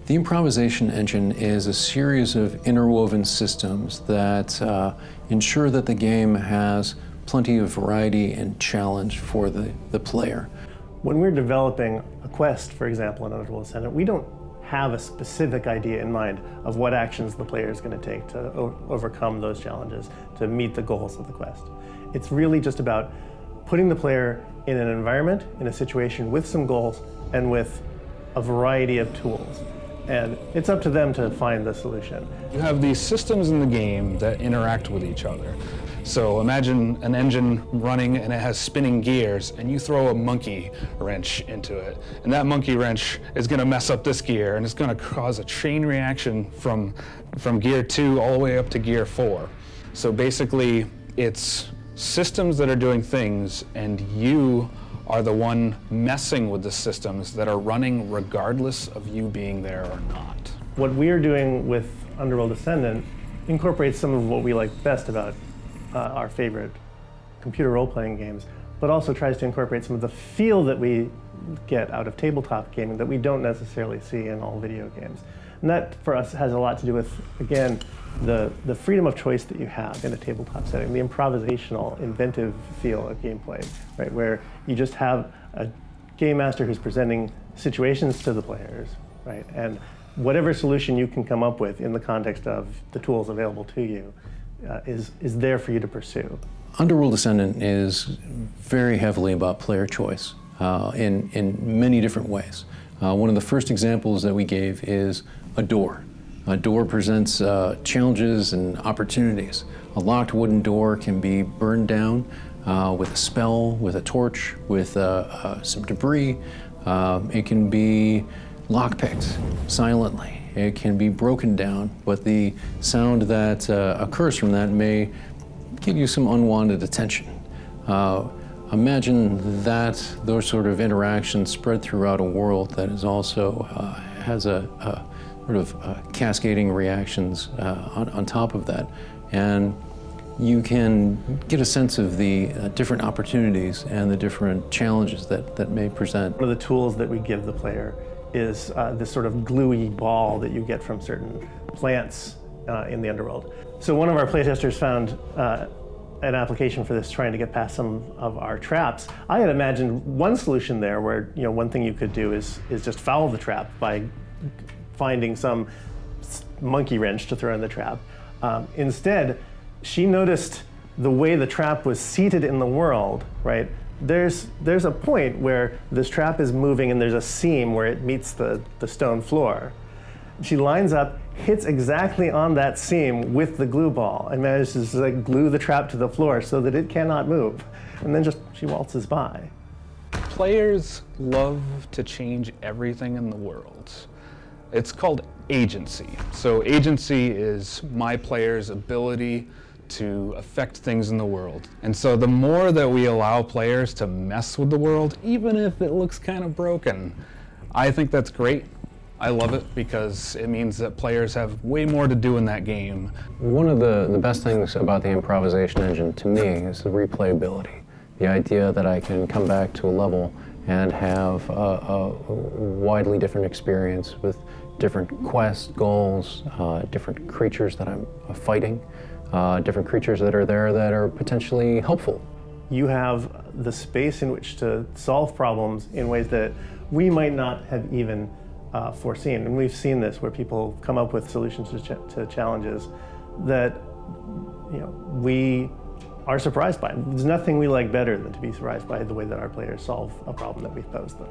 The improvisation engine is a series of interwoven systems that ensure that the game has plenty of variety and challenge for the player. When we're developing a quest, for example, in Underworld Ascendant, we don't have a specific idea in mind of what actions the player is going to take to overcome those challenges, to meet the goals of the quest. It's really just about putting the player in an environment, in a situation with some goals, and with a variety of tools. And it's up to them to find the solution. You have these systems in the game that interact with each other. So imagine an engine running and it has spinning gears, and you throw a monkey wrench into it. And that monkey wrench is going to mess up this gear, and it's going to cause a chain reaction from gear 2 all the way up to gear 4. So basically, it's systems that are doing things, and you are the one messing with the systems that are running regardless of you being there or not. What we're doing with Underworld Ascendant incorporates some of what we like best about our favorite computer role-playing games, but also tries to incorporate some of the feel that we get out of tabletop gaming that we don't necessarily see in all video games. And that, for us, has a lot to do with, again, the freedom of choice that you have in a tabletop setting, the improvisational, inventive feel of gameplay, right, where you just have a game master who's presenting situations to the players, right, and whatever solution you can come up with in the context of the tools available to you is there for you to pursue. Underworld Ascendant is very heavily about player choice in many different ways. One of the first examples that we gave is a door. A door presents challenges and opportunities. A locked wooden door can be burned down with a spell, with a torch, with some debris. It can be lockpicked silently. It can be broken down, but the sound that occurs from that may give you some unwanted attention. Imagine those sort of interactions spread throughout a world that is also has a sort of cascading reactions on top of that. And you can get a sense of the different opportunities and the different challenges that may present. One of the tools that we give the player is this sort of gluey ball that you get from certain plants in the underworld. So one of our playtesters found an application for this, trying to get past some of our traps. I had imagined one solution there where, one thing you could do is just foul the trap by finding some monkey wrench to throw in the trap. Instead, she noticed the way the trap was seated in the world, right? There's a point where this trap is moving and there's a seam where it meets the stone floor. She lines up, hits exactly on that seam with the glue ball, and manages to glue the trap to the floor so that it cannot move. And then she waltzes by. Players love to change everything in the world. It's called agency. So agency is my player's ability to affect things in the world. And so the more that we allow players to mess with the world, even if it looks kind of broken, I think that's great. I love it because it means that players have way more to do in that game. One of the best things about the improvisation engine to me is the replayability. The idea that I can come back to a level and have a widely different experience with different quest goals, different creatures that I'm fighting, different creatures that are there that are potentially helpful. You have the space in which to solve problems in ways that we might not have even foreseen. And we've seen this where people come up with solutions to challenges that we are surprised by. There's nothing we like better than to be surprised by the way that our players solve a problem that we've posed them.